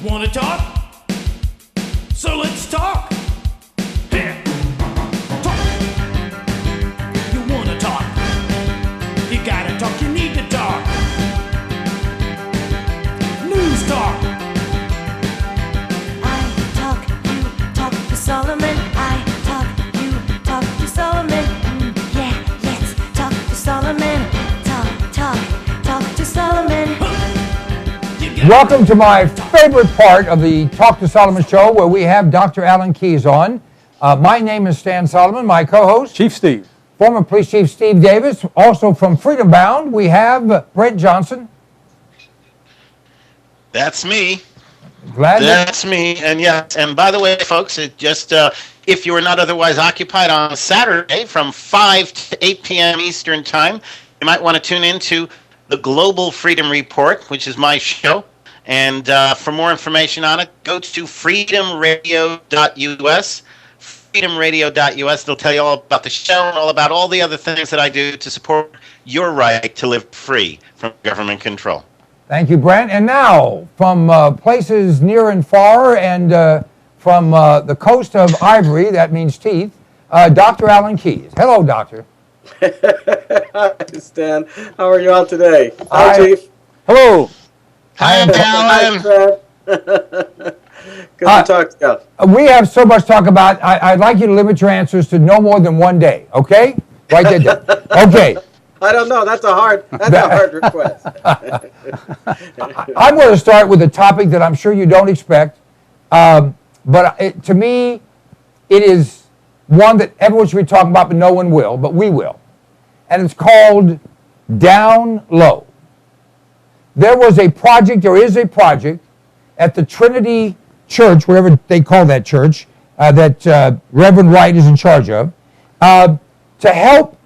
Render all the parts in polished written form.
Wanna talk? So let's talk. Here. Talk. You wanna talk? You gotta talk, you need to talk. News talk. I talk, you talk to Solomon. I talk, you talk to Solomon. Yeah, let's talk to Solomon. Talk to Solomon. Welcome to my favorite part of the Talk to Solomon show, where we have Dr. Alan Keyes on. My name is Stan Solomon, my co-host. Chief Steve. Former Police Chief Steve Davis. Also from Freedom Bound, we have Brent Johnson. That's me. Glad That's me. And yes, and by the way, folks, it just if you were not otherwise occupied on Saturday from 5 to 8 p.m. Eastern Time, you might want to tune into the Global Freedom Report, which is my show. And for more information on it, go to freedomradio.us. freedomradio.us. They'll tell you all about the show and all about all the other things that I do to support your right to live free from government control. Thank you, Brent. And now, from places near and far and from the coast of Ivory, that means teeth, Dr. Alan Keyes. Hello, Doctor. Hi, Stan. How are you all today? Hi, Chief. Hello. Hi, Alan. Good to talk to you. We have so much to talk about. I'd like you to limit your answers to no more than one day, okay? Write that down. Okay. I don't know. That's a hard request. I'm going to start with a topic that I'm sure you don't expect, but to me, it is one that everyone should be talking about, but no one will, but we will. And it's called Down Low. There is a project at the Trinity Church, wherever they call that church, that Reverend Wright is in charge of, to help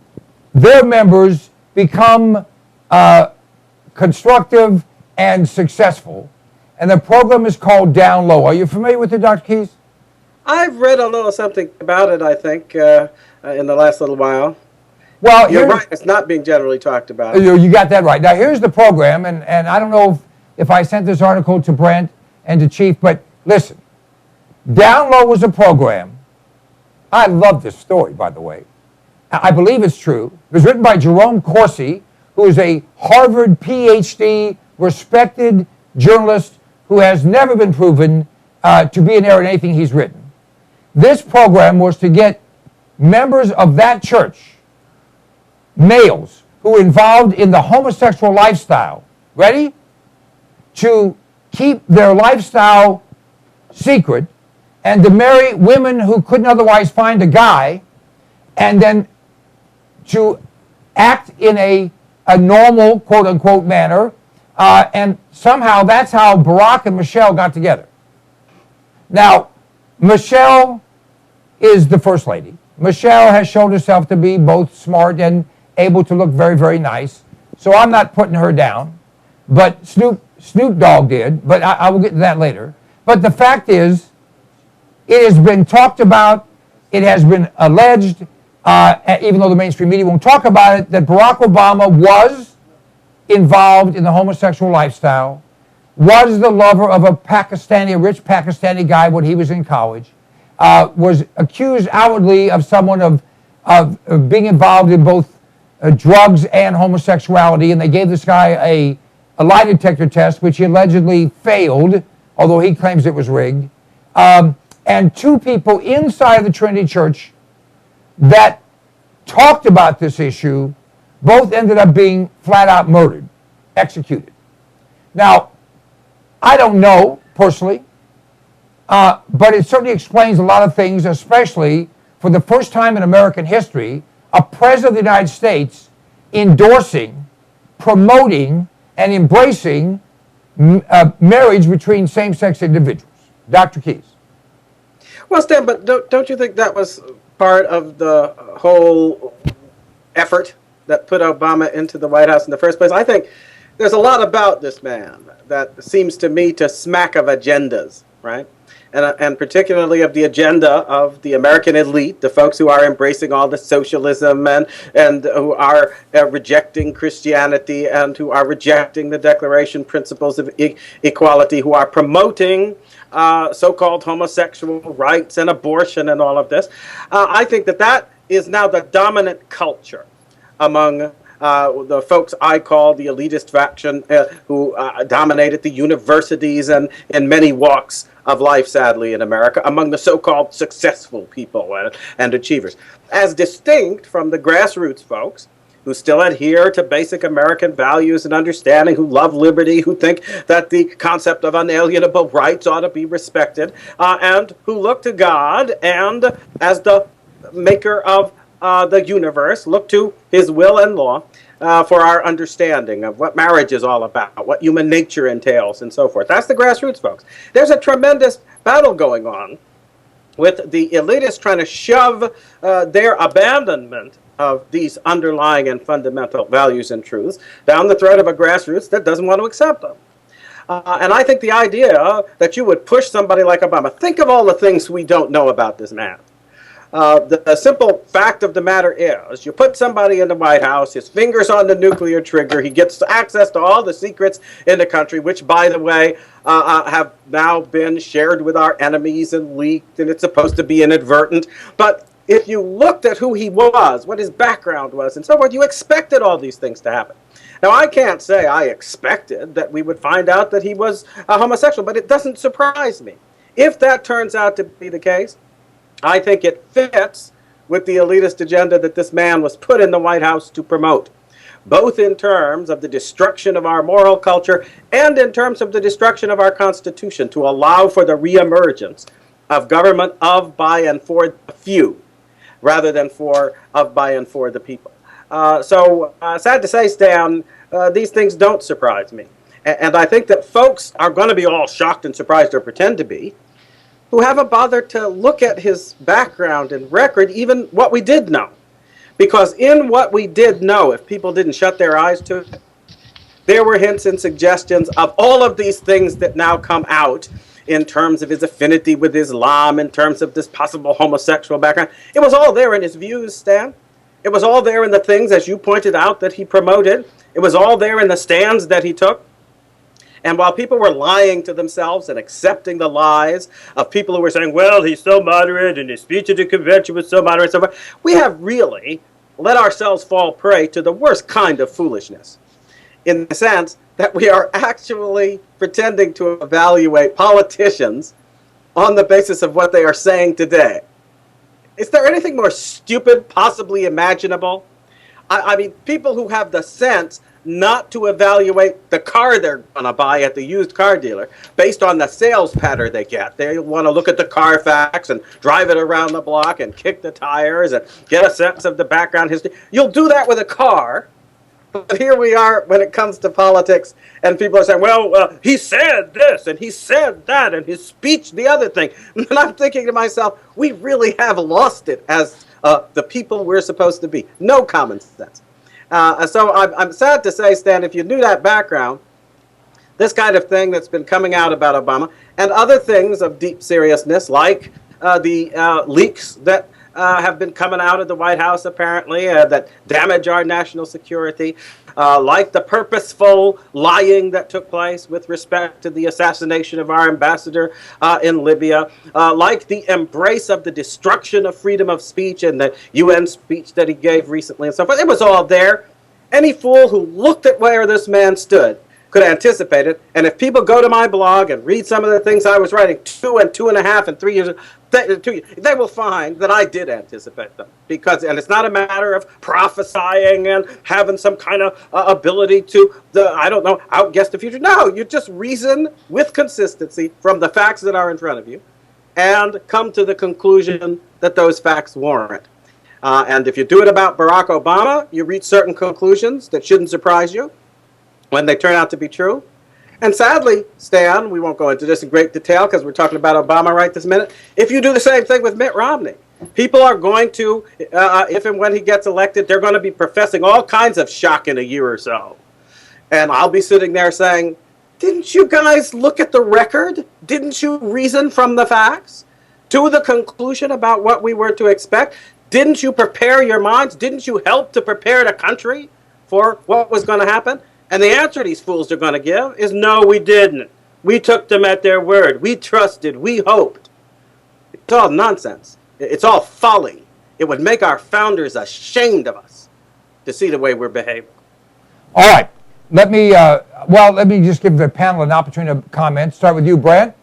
their members become constructive and successful. And the program is called Down Low. Are you familiar with it, Dr. Keyes? I've read a little something about it, I think, in the last little while. Well, you're right. It's not being generally talked about. You got that right. Now, here's the program, and I don't know if I sent this article to Brent and to Chief, but listen. Down Low was a program. I love this story, by the way. I believe it's true. It was written by Jerome Corsi, who is a Harvard PhD, respected journalist who has never been proven to be an error in anything he's written. This program was to get members of that church, males who were involved in the homosexual lifestyle, ready? To keep their lifestyle secret and to marry women who couldn't otherwise find a guy, and then to act in a normal, quote-unquote, manner, and somehow that's how Barack and Michelle got together. Now, Michelle is the First Lady. Michelle has shown herself to be both smart and able to look very, very nice, so I'm not putting her down, but Snoop Dogg did, but I will get to that later. But the fact is, it has been talked about, it has been alleged, even though the mainstream media won't talk about it, that Barack Obama was involved in the homosexual lifestyle, was the lover of a rich Pakistani guy when he was in college, was accused outwardly of someone of being involved in both drugs and homosexuality, and they gave this guy a lie detector test, which he allegedly failed, although he claims it was rigged. And two people inside of the Trinity Church that talked about this issue both ended up being flat out murdered, executed. Now, I don't know personally, but it certainly explains a lot of things, especially for the first time in American history, a president of the United States endorsing, promoting, and embracing marriage between same-sex individuals. Dr. Keyes. Well, Stan, but don't you think that was part of the whole effort that put Obama into the White House in the first place? I think there's a lot about this man that seems to me to smack of agendas, right? And particularly of the agenda of the American elite, the folks who are embracing all the socialism and who are rejecting Christianity and who are rejecting the Declaration principles of equality, who are promoting so-called homosexual rights and abortion and all of this. I think that is now the dominant culture among the folks I call the elitist faction who dominated the universities and in many walks of life, sadly, in America, among the so-called successful people and achievers, as distinct from the grassroots folks who still adhere to basic American values and understanding, who love liberty, who think that the concept of unalienable rights ought to be respected, and who look to God and, as the maker of the universe, look to his will and law for our understanding of what marriage is all about, what human nature entails, and so forth. That's the grassroots folks. There's a tremendous battle going on with the elitists trying to shove their abandonment of these underlying and fundamental values and truths down the throat of a grassroots that doesn't want to accept them. And I think the idea that you would push somebody like Obama, think of all the things we don't know about this man. The simple fact of the matter is, you put somebody in the White House, his finger's on the nuclear trigger, he gets access to all the secrets in the country, which, by the way, have now been shared with our enemies and leaked, and it's supposed to be inadvertent. But if you looked at who he was, what his background was, and so forth, you expected all these things to happen. Now, I can't say I expected that we would find out that he was a homosexual, but it doesn't surprise me. If that turns out to be the case, I think it fits with the elitist agenda that this man was put in the White House to promote, both in terms of the destruction of our moral culture and in terms of the destruction of our Constitution, to allow for the reemergence of government of, by, and for the few, rather than of, by, and for the people. So sad to say, Stan, these things don't surprise me. And I think that folks are going to be all shocked and surprised, or pretend to be, who haven't bothered to look at his background and record, even what we did know. Because in what we did know, if people didn't shut their eyes to it, there were hints and suggestions of all of these things that now come out in terms of his affinity with Islam, in terms of this possible homosexual background. It was all there in his views, Stan. It was all there in the things, as you pointed out, that he promoted. It was all there in the stands that he took. And while people were lying to themselves and accepting the lies of people who were saying, well, he's so moderate and his speech at the convention was so moderate and so forth, we have really let ourselves fall prey to the worst kind of foolishness, in the sense that we are actually pretending to evaluate politicians on the basis of what they are saying today. Is there anything more stupid possibly imaginable? I mean, people who have the sense not to evaluate the car they're going to buy at the used car dealer based on the sales patter they get. They want to look at the Carfax and drive it around the block and kick the tires and get a sense of the background history. You'll do that with a car, but here we are when it comes to politics, and people are saying, well, he said this and he said that and his speech the other thing. And I'm thinking to myself, we really have lost it as the people we're supposed to be. No common sense. So I'm sad to say, Stan, if you knew that background, this kind of thing that's been coming out about Obama, and other things of deep seriousness, like the leaks that have been coming out of the White House, apparently, that damage our national security, like the purposeful lying that took place with respect to the assassination of our ambassador in Libya, like the embrace of the destruction of freedom of speech and the UN speech that he gave recently and so forth. It was all there. Any fool who looked at where this man stood could anticipate it. And if people go to my blog and read some of the things I was writing 2.5 and 3 years ago, they will find that I did anticipate them. And it's not a matter of prophesying and having some kind of ability to, outguess the future. No, you just reason with consistency from the facts that are in front of you and come to the conclusion that those facts warrant. And if you do it about Barack Obama, you reach certain conclusions that shouldn't surprise you when they turn out to be true. And sadly, Stan, we won't go into this in great detail because we're talking about Obama right this minute. If you do the same thing with Mitt Romney, people are going to, if and when he gets elected, they're going to be professing all kinds of shock in a year or so. And I'll be sitting there saying, Didn't you guys look at the record? Didn't you reason from the facts to the conclusion about what we were to expect? Didn't you prepare your minds? Didn't you help to prepare the country for what was going to happen? And the answer these fools are going to give is no, we didn't. We took them at their word. We trusted. We hoped. It's all nonsense. It's all folly. It would make our founders ashamed of us to see the way we're behaving. All right. Let me just give the panel an opportunity to comment. Start with you, Brad.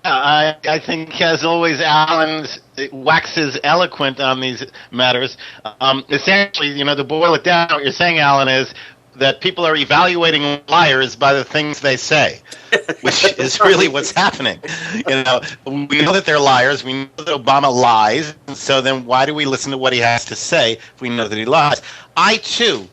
I think, as always, Alan waxes eloquent on these matters. Essentially, to boil it down, what you're saying, Alan, is that people are evaluating liars by the things they say, which is really what's happening. We know that they're liars. We know that Obama lies. So then why do we listen to what he has to say if we know that he lies? I, too,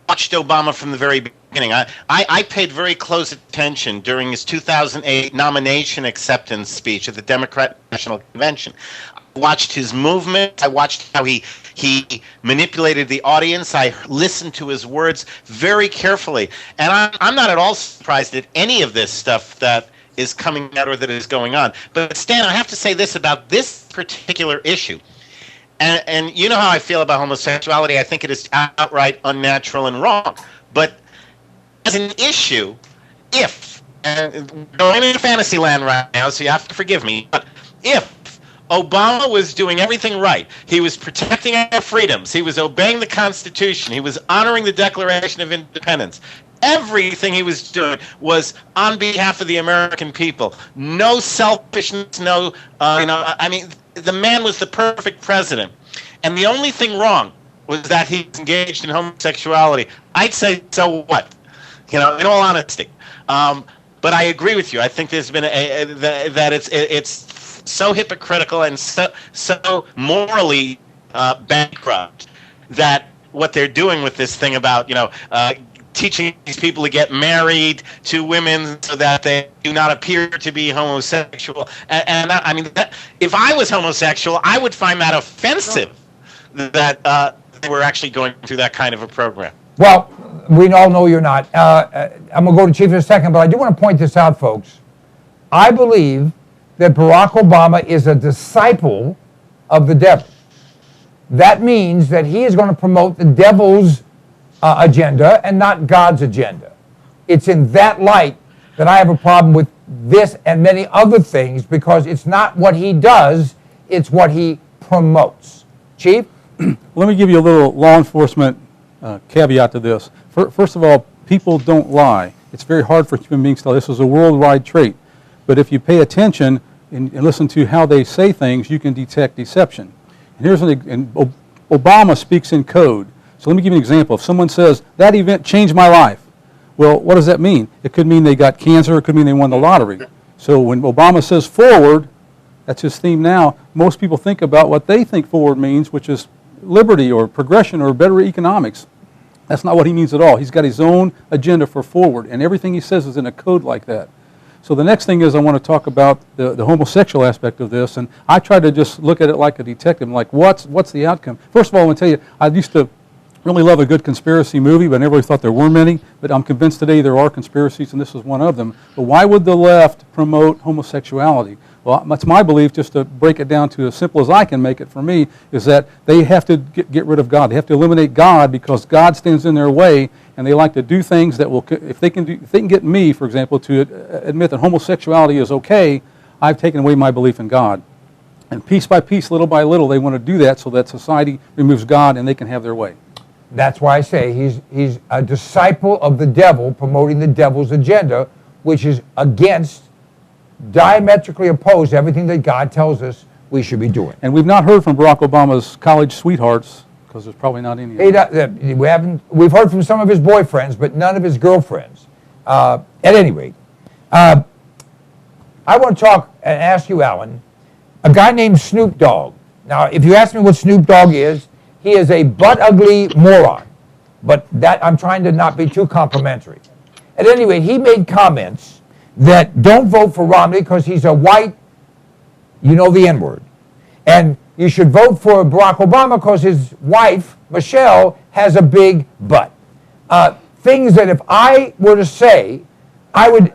watched Obama from the very beginning. I paid very close attention during his 2008 nomination acceptance speech at the Democratic National Convention. I watched his movement. I watched how he manipulated the audience. I listened to his words very carefully. And I'm not at all surprised at any of this stuff that is coming out or that is going on. But Stan, I have to say this about this particular issue. And you know how I feel about homosexuality. I think it is outright unnatural and wrong. But as an issue, and we're going into fantasy land right now, so you have to forgive me, but if Obama was doing everything right, he was protecting our freedoms, he was obeying the Constitution, he was honoring the Declaration of Independence, everything he was doing was on behalf of the American people. No selfishness, the man was the perfect president. And the only thing wrong was that he was engaged in homosexuality. I'd say, so what? In all honesty. But I agree with you. I think there's been that it's so hypocritical and so morally bankrupt that what they're doing with this thing about, teaching these people to get married to women so that they do not appear to be homosexual. And if I was homosexual, I would find that offensive that they were actually going through that kind of a program. Well, we all know you're not. I'm going to go to Chief in a second, but I do want to point this out, folks. I believe that Barack Obama is a disciple of the devil. That means that he is going to promote the devil's agenda and not God's agenda. It's in that light that I have a problem with this and many other things, because it's not what he does, it's what he promotes. Chief? Let me give you a little law enforcement caveat to this. First of all, people don't lie. It's very hard for human beings to lie. This is a worldwide trait. But if you pay attention and listen to how they say things, you can detect deception. And Obama speaks in code. So let me give you an example. If someone says, that event changed my life, well, what does that mean? It could mean they got cancer. It could mean they won the lottery. So when Obama says forward, that's his theme now, most people think about what they think forward means, which is liberty or progression or better economics. That's not what he means at all. He's got his own agenda for forward, and everything he says is in a code like that. So the next thing is I want to talk about the homosexual aspect of this, and I try to just look at it like a detective, like what's the outcome? First of all, I want to tell you, I used to really love a good conspiracy movie, but I never really thought there were many, but I'm convinced today there are conspiracies, and this is one of them. But why would the left promote homosexuality? Well, that's my belief, just to break it down to as simple as I can make it for me, is that they have to get rid of God. They have to eliminate God because God stands in their way, and they like to do things that will, if they can get me, for example, to admit that homosexuality is okay, I've taken away my belief in God. And piece by piece, little by little, they want to do that so that society removes God and they can have their way. That's why I say he's a disciple of the devil, promoting the devil's agenda, which is diametrically opposed to everything that God tells us we should be doing. And we've not heard from Barack Obama's college sweethearts, because there's probably not any. We've heard from some of his boyfriends, but none of his girlfriends. At any rate, I want to talk and ask you, Alan, a guy named Snoop Dogg. Now, if you ask me what Snoop Dogg is, he is a butt-ugly moron. But that I'm trying to not be too complimentary. At any rate, he made comments that don't vote for Romney because he's a white, the N-word. And you should vote for Barack Obama because his wife, Michelle, has a big butt. things that if I were to say, I would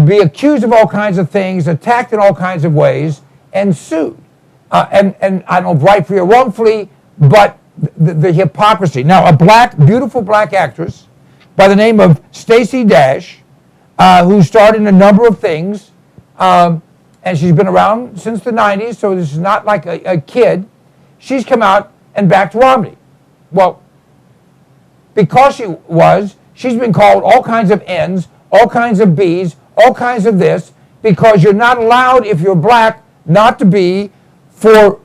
be accused of all kinds of things, attacked in all kinds of ways, and sued. And I don't know, rightfully or wrongfully, but the hypocrisy. Now, a beautiful black actress by the name of Stacey Dash, who starred in a number of things, and she's been around since the 90s, so this is not like a kid. She's come out and backed Romney. Well, because she's been called all kinds of N's, all kinds of B's, all kinds of this, because you're not allowed, if you're black, not to be for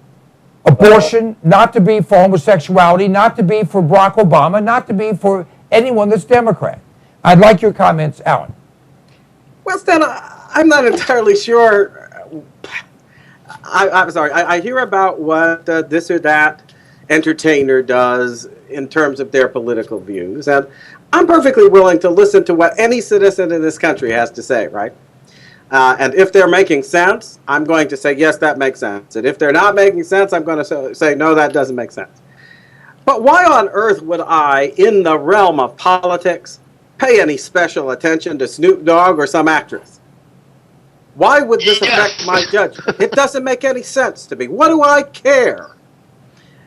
abortion, not to be for homosexuality, not to be for Barack Obama, not to be for anyone that's Democrat. I'd like your comments, Alan. Well, Stan, I'm not entirely sure. I'm sorry. I hear about what this or that entertainer does in terms of their political views, and I'm perfectly willing to listen to what any citizen in this country has to say, right? And if they're making sense, I'm going to say, yes, that makes sense. And if they're not making sense, I'm going to say, no, that doesn't make sense. But why on earth would I, in the realm of politics, pay any special attention to Snoop Dogg or some actress? Why would this affect my judgment? It doesn't make any sense to me. What do I care?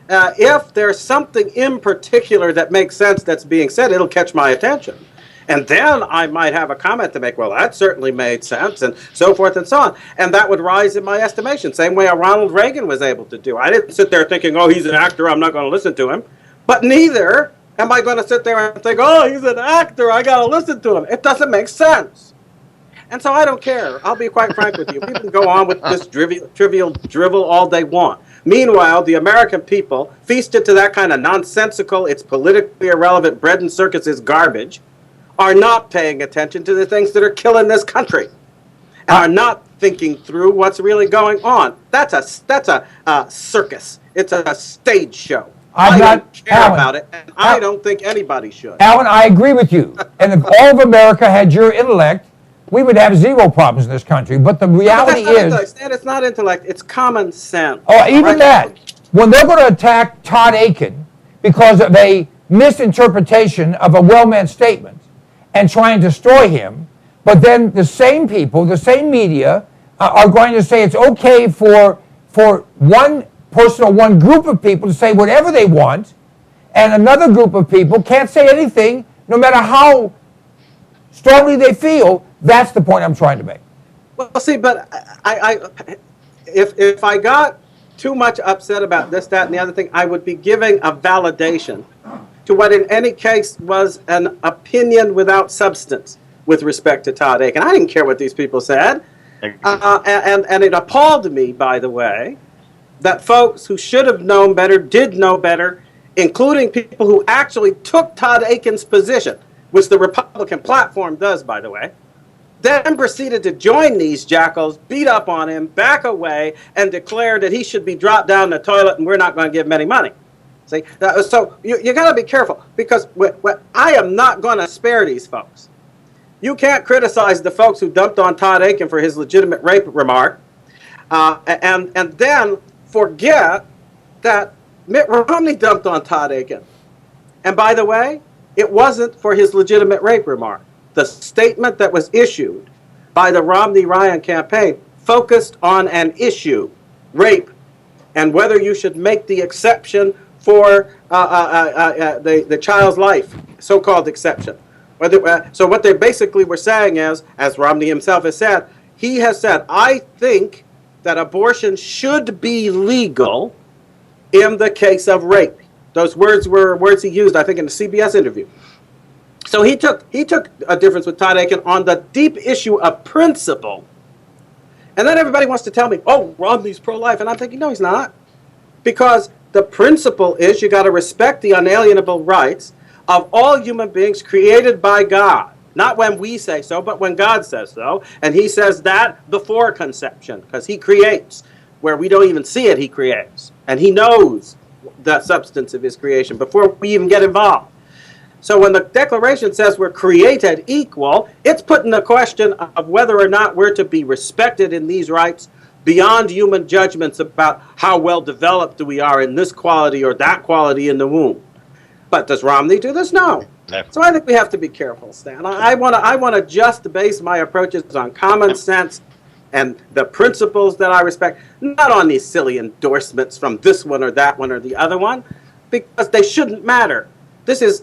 If there's something in particular that makes sense that's being said, it'll catch my attention. And then I might have a comment to make, well, that certainly made sense, and so forth and so on. And that would rise in my estimation, same way a Ronald Reagan was able to do. I didn't sit there thinking, oh, he's an actor, I'm not going to listen to him. But neither am I going to sit there and think, oh, he's an actor, I got to listen to him. It doesn't make sense. And so I don't care. I'll be quite frank with you. People can go on with this trivial drivel all they want. Meanwhile, the American people, feasted to that kind of nonsensical, it's politically irrelevant bread and circuses garbage, are not paying attention to the things that are killing this country, and are not thinking through what's really going on. That's a circus. It's a stage show. I don't care about it, and I don't think anybody should. Alan, I agree with you. And if all of America had your intellect, we would have zero problems in this country. But the reality is... It's not intellect, it's common sense. Oh, even that. When they're going to attack Todd Aiken because of a misinterpretation of a well-meant statement and try and destroy him, but then the same people, the same media, are going to say it's okay for one person or one group of people to say whatever they want, and another group of people can't say anything, no matter how strongly they feel. That's the point I'm trying to make. Well, see, but if I got too much upset about this, that, and the other thing, I would be giving a validation to what in any case was an opinion without substance with respect to Todd Aiken. I didn't care what these people said. And it appalled me, by the way, that folks who should have known better did know better, including people who actually took Todd Aiken's position, which the Republican platform does, by the way, then proceeded to join these jackals, beat up on him, back away, and declare that he should be dropped down the toilet and we're not going to give him any money. See, so you got to be careful, because I am not going to spare these folks. You can't criticize the folks who dumped on Todd Aiken for his legitimate rape remark, and then forget that Mitt Romney dumped on Todd Aiken. And by the way, it wasn't for his legitimate rape remark. The statement that was issued by the Romney-Ryan campaign focused on an issue, rape, and whether you should make the exception for the child's life, so-called exception. So what they basically were saying is, as Romney himself has said, he has said, I think that abortion should be legal in the case of rape. Those words were words he used, I think, in the CBS interview. So he took a difference with Todd Aiken on the deep issue of principle. And then everybody wants to tell me, oh, Romney's pro-life. And I'm thinking, no, he's not. Because the principle is you got to respect the unalienable rights of all human beings created by God. Not when we say so, but when God says so. And he says that before conception, because he creates. Where we don't even see it, he creates. And he knows the substance of his creation before we even get involved. So when the Declaration says we're created equal, it's putting the question of whether or not we're to be respected in these rights beyond human judgments about how well developed we are in this quality or that quality in the womb. But does Romney do this? No. So I think we have to be careful, Stan. I want to just base my approaches on common sense and the principles that I respect, not on these silly endorsements from this one or that one or the other one, because they shouldn't matter. This is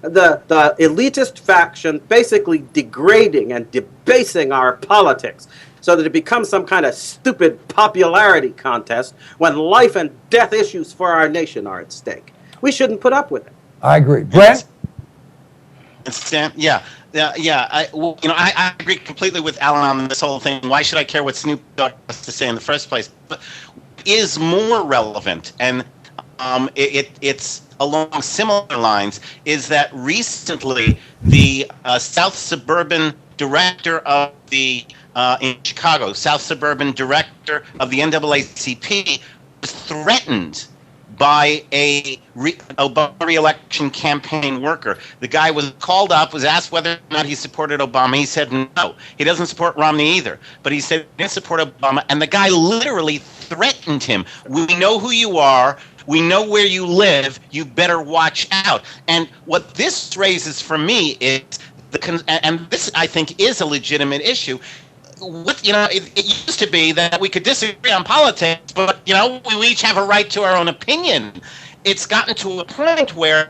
the elitist faction basically degrading and debasing our politics so that it becomes some kind of stupid popularity contest when life and death issues for our nation are at stake. We shouldn't put up with it. I agree. Brent? Stan, yeah. I agree completely with Alan on this whole thing. Why should I care what Snoop Dogg has to say in the first place? But is more relevant, and it's along similar lines, is that recently the South Suburban director of the in Chicago, South Suburban director of the NAACP, was threatened by a Obama re-election campaign worker. The guy was called up, was asked whether or not he supported Obama. He said no. He doesn't support Romney either. But he said he didn't support Obama, and the guy literally threatened him. We know who you are. We know where you live. You better watch out. And what this raises for me is, and this I think is a legitimate issue, it used to be that we could disagree on politics, but, we each have a right to our own opinion. It's gotten to a point where,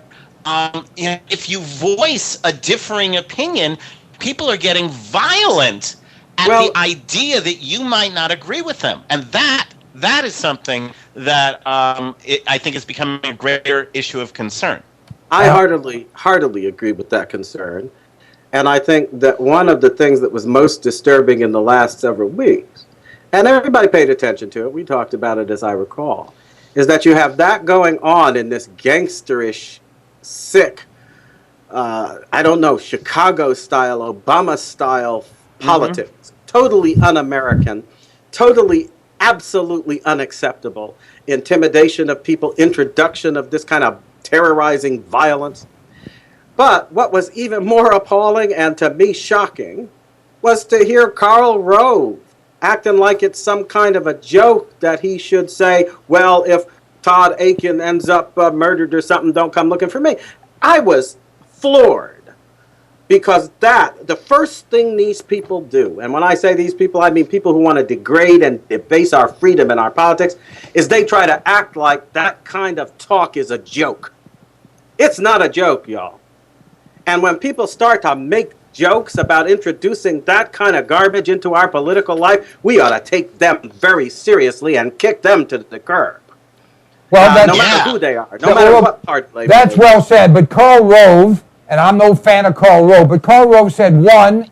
if you voice a differing opinion, people are getting violent at the idea that you might not agree with them. And that is something that I think is becoming a greater issue of concern. I heartily agree with that concern. And I think that one of the things that was most disturbing in the last several weeks, and everybody paid attention to it, we talked about it as I recall, is that you have that going on in this gangsterish, sick, Chicago-style, Obama-style politics. Totally un-American, totally, absolutely unacceptable. Intimidation of people, introduction of this kind of terrorizing violence. But what was even more appalling and to me shocking was to hear Karl Rove acting like it's some kind of a joke that he should say, well, if Todd Aiken ends up murdered or something, don't come looking for me. I was floored because the first thing these people do, and when I say these people, I mean people who want to degrade and debase our freedom and our politics, is they try to act like that kind of talk is a joke. It's not a joke, y'all. And when people start to make jokes about introducing that kind of garbage into our political life, we ought to take them very seriously and kick them to the curb. Well, no matter who they are, no matter what party they That's belong. well said. But Karl Rove, and I'm no fan of Karl Rove, but Karl Rove said, one,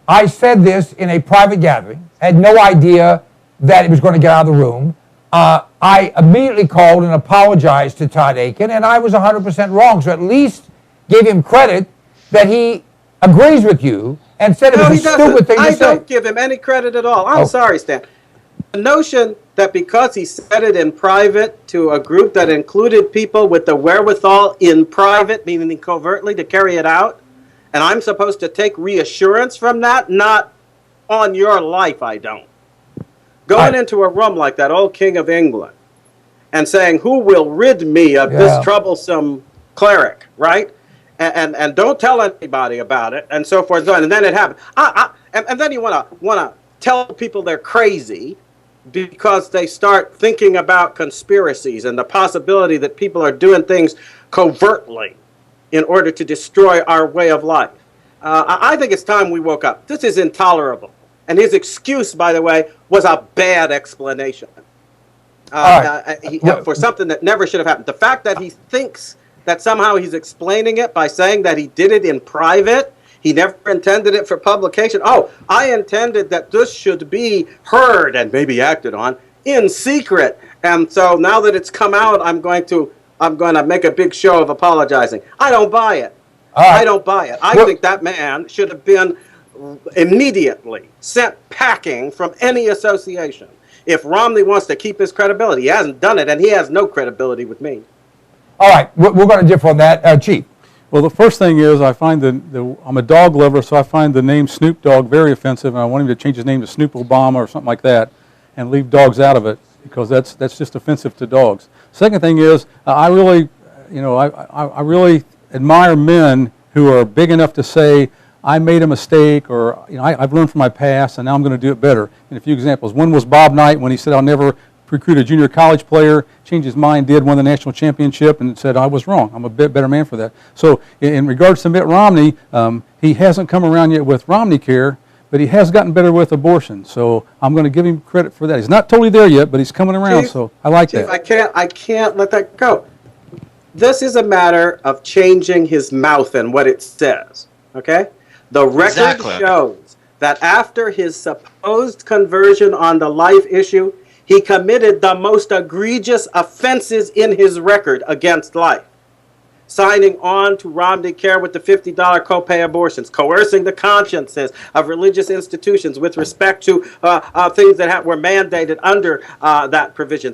I said this in a private gathering, had no idea that it was going to get out of the room. I immediately called and apologized to Todd Aiken, and I was 100% wrong. So at least give him credit that he agrees with you and said it was a stupid thing to say. I don't give him any credit at all. I'm sorry, Stan. The notion that because he said it in private to a group that included people with the wherewithal in private, meaning covertly, to carry it out, and I'm supposed to take reassurance from that, not on your life, I don't. Going into a room like that old King of England and saying, who will rid me of this troublesome cleric, right? And don't tell anybody about it, and so forth. And then it happened. And then you want to tell people they're crazy because they start thinking about conspiracies and the possibility that people are doing things covertly in order to destroy our way of life. I think it's time we woke up. This is intolerable. And his excuse, by the way, was a bad explanation for something that never should have happened. The fact that he thinks that somehow he's explaining it by saying that he did it in private, he never intended it for publication. Oh, I intended that this should be heard and maybe acted on in secret. And so now that it's come out, I'm going to make a big show of apologizing. I don't buy it. I don't buy it. I think that man should have been immediately sent packing from any association. If Romney wants to keep his credibility, he hasn't done it, and he has no credibility with me. All right, we're going to differ on that. Chief. Well, the first thing is I find I'm a dog lover, so I find the name Snoop Dogg very offensive, and I want him to change his name to Snoop Obama or something like that and leave dogs out of it because that's just offensive to dogs. Second thing is I really admire men who are big enough to say, I made a mistake, or I've learned from my past, and now I'm going to do it better. And a few examples. One was Bob Knight when he said, I'll never recruit a junior college player, changed his mind, won the national championship, and said, I was wrong. I'm a bit better man for that. So in regards to Mitt Romney, he hasn't come around yet with Romney Care, but he has gotten better with abortion. So I'm going to give him credit for that. He's not totally there yet, but he's coming around, Chief, so I like Chief, that. I can't let that go. This is a matter of changing his mouth and what it says, okay? The record shows that after his supposed conversion on the life issue, he committed the most egregious offenses in his record against life. Signing on to Romney Care with the $50 copay abortions, coercing the consciences of religious institutions with respect to things that were mandated under that provision,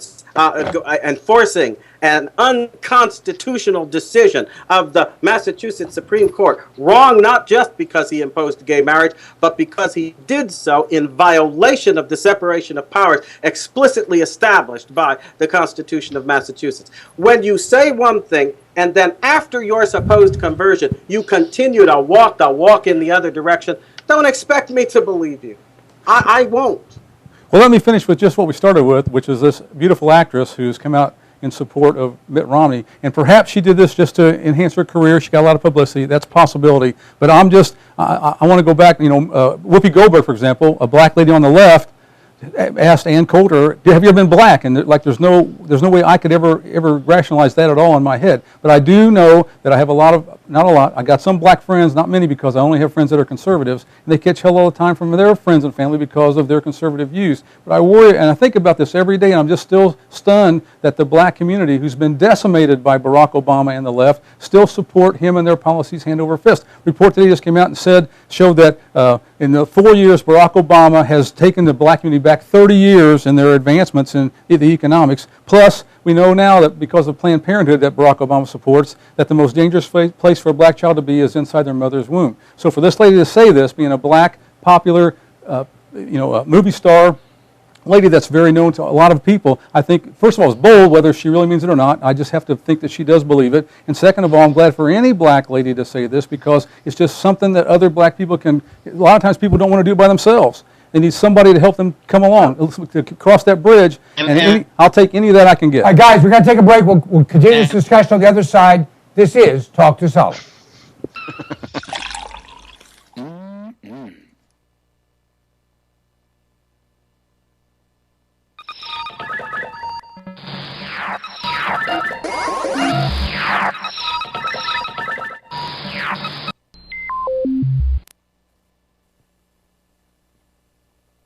enforcing an unconstitutional decision of the Massachusetts Supreme Court. Wrong not just because he imposed gay marriage, but because he did so in violation of the separation of powers explicitly established by the Constitution of Massachusetts. When you say one thing, and then after your supposed conversion, you continue to walk the walk in the other direction, don't expect me to believe you. I won't. Well, let me finish with just what we started with, which is this beautiful actress who's come out in support of Mitt Romney. And perhaps she did this just to enhance her career. She got a lot of publicity. That's a possibility. But I want to go back, Whoopi Goldberg, for example, a black lady on the left, asked Ann Coulter, have you ever been black? And there's no way I could ever rationalize that at all in my head. But I do know that I have I got some black friends, not many because I only have friends that are conservatives, and they catch hell all the time from their friends and family because of their conservative views. But I worry, and I think about this every day, and I'm just still stunned that the black community, who's been decimated by Barack Obama and the left, still support him and their policies hand over fist. A report today just came out and showed that in the 4 years Barack Obama has taken the black community back 30 years in their advancements in the economics. Plus, we know now that because of Planned Parenthood that Barack Obama supports, that the most dangerous place for a black child to be is inside their mother's womb. So for this lady to say this, being a black, popular, movie star, lady that's very known to a lot of people, I think, first of all, it's bold, whether she really means it or not. I just have to think that she does believe it. And second of all, I'm glad for any black lady to say this because it's just something that other black people a lot of times people don't want to do by themselves. They need somebody to help them come along, to cross that bridge, and I'll take any of that I can get. All right, guys, we're going to take a break. We'll continue this discussion on the other side. This is Talk to Sully.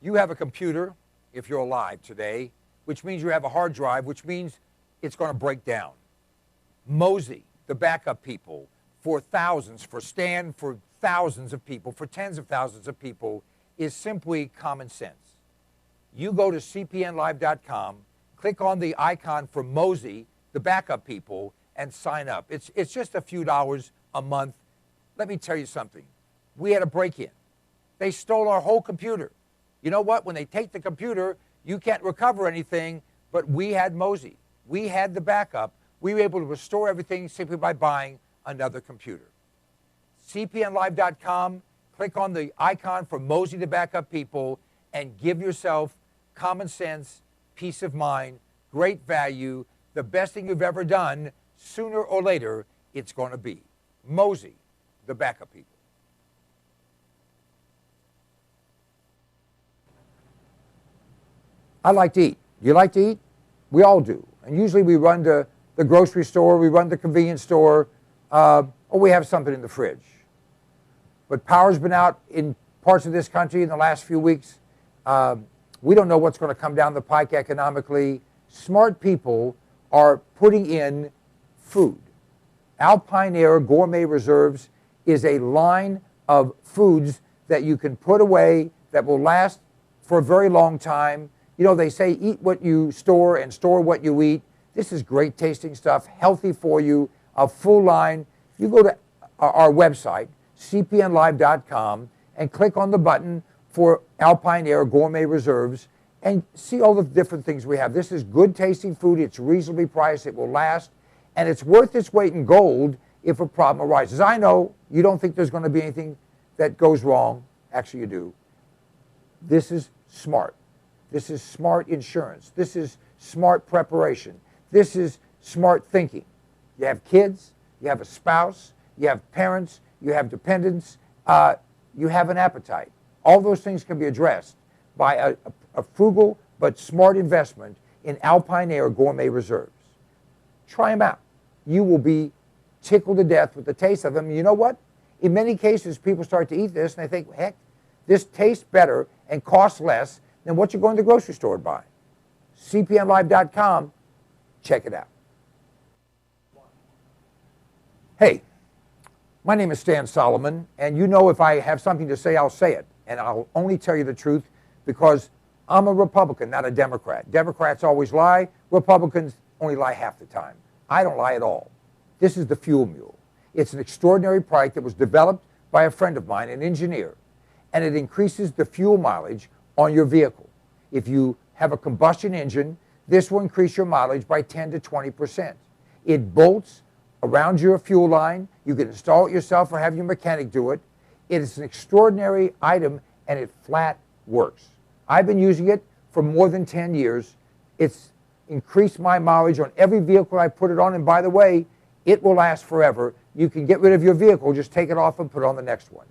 You have a computer, if you're alive today, which means you have a hard drive, which means it's going to break down. Mosey, the backup people, for thousands, for Stan, for thousands of people, for tens of thousands of people, is simply common sense. You go to cpnlive.com, click on the icon for Mosey, the backup people, and sign up. It's just a few dollars a month. Let me tell you something. We had a break-in. They stole our whole computer. You know what? When they take the computer, you can't recover anything, but we had Mosey. We had the backup. We were able to restore everything simply by buying another computer. cpnlive.com, click on the icon for Mosey, the backup people, and give yourself common sense, peace of mind, great value, the best thing you've ever done. Sooner or later, it's going to be Mosey, the backup people. I like to eat. You like to eat? We all do. And usually we run to the grocery store, we run to the convenience store, or we have something in the fridge. But power's been out in parts of this country in the last few weeks. We don't know what's going to come down the pike economically. Smart people are putting in food. Alpine Air Gourmet Reserves is a line of foods that you can put away that will last for a very long time. You know, they say eat what you store and store what you eat. This is great tasting stuff, healthy for you, a full line. You go to our website, cpnlive.com, and click on the button for Alpine Air Gourmet Reserves and see all the different things we have. This is good tasting food. It's reasonably priced. It will last. And it's worth its weight in gold if a problem arises. I know you don't think there's going to be anything that goes wrong. Actually, you do. This is smart. This is smart insurance. This is smart preparation. This is smart thinking. You have kids, you have a spouse, you have parents, you have dependents, you have an appetite. All those things can be addressed by a frugal but smart investment in Alpine Air Gourmet Reserves. Try them out. You will be tickled to death with the taste of them. You know what? In many cases, people start to eat this and they think, heck, this tastes better and costs less than what you're going to the grocery store to buy. CPNLive.com, check it out. Hey, my name is Stan Solomon, and you know if I have something to say, I'll say it. And I'll only tell you the truth because I'm a Republican, not a Democrat. Democrats always lie. Republicans only lie half the time. I don't lie at all. This is the Fuel Mule. It's an extraordinary product that was developed by a friend of mine, an engineer, and it increases the fuel mileage on your vehicle. If you have a combustion engine, this will increase your mileage by 10 to 20%. It bolts around your fuel line. You can install it yourself or have your mechanic do it. It is an extraordinary item, and it flat works. I've been using it for more than 10 years. It's increased my mileage on every vehicle I put it on, and by the way, it will last forever. You can get rid of your vehicle, just take it off and put on the next one.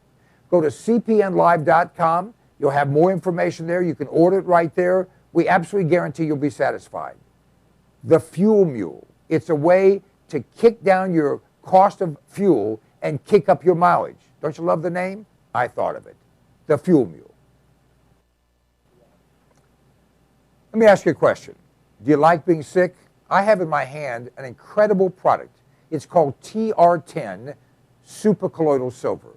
Go to cpnlive.com. You'll have more information there. You can order it right there. We absolutely guarantee you'll be satisfied. The Fuel Mule. It's a way to kick down your cost of fuel and kick up your mileage. Don't you love the name? I thought of it. The Fuel Mule. Let me ask you a question. Do you like being sick? I have in my hand an incredible product. It's called TR10 Supercolloidal Silver.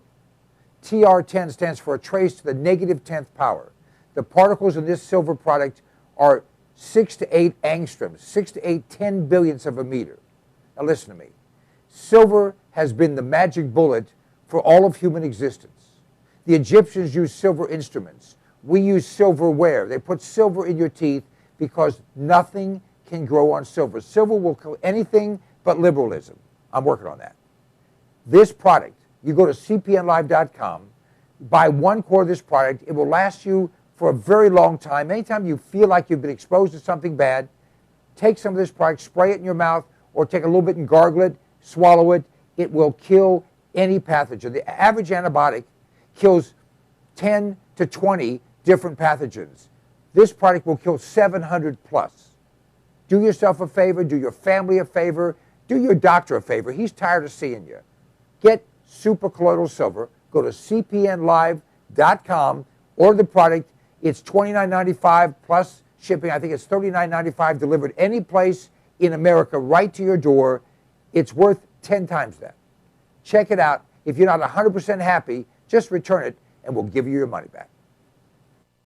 TR10 stands for a trace to the negative 10th power. The particles in this silver product are 6 to 8 angstroms, 6 to 8 10 billionths of a meter. Now listen to me. Silver has been the magic bullet for all of human existence. The Egyptians used silver instruments. We use silverware. They put silver in your teeth because nothing can grow on silver. Silver will kill anything but liberalism. I'm working on that. This product, you go to cpnlive.com, buy 1 quart of this product. It will last you for a very long time. Anytime you feel like you've been exposed to something bad, take some of this product, spray it in your mouth, or take a little bit and gargle it, swallow it. It will kill any pathogen. The average antibiotic kills 10 to 20 different pathogens. This product will kill 700 plus. Do yourself a favor, do your family a favor, do your doctor a favor. He's tired of seeing you. Get Supercolloidal Silver. Go to cpnlive.com, order the product. It's $29.95 plus shipping. I think it's $39.95 delivered any place in America right to your door. It's worth 10 times that. Check it out. If you're not 100% happy, just return it and we'll give you your money back.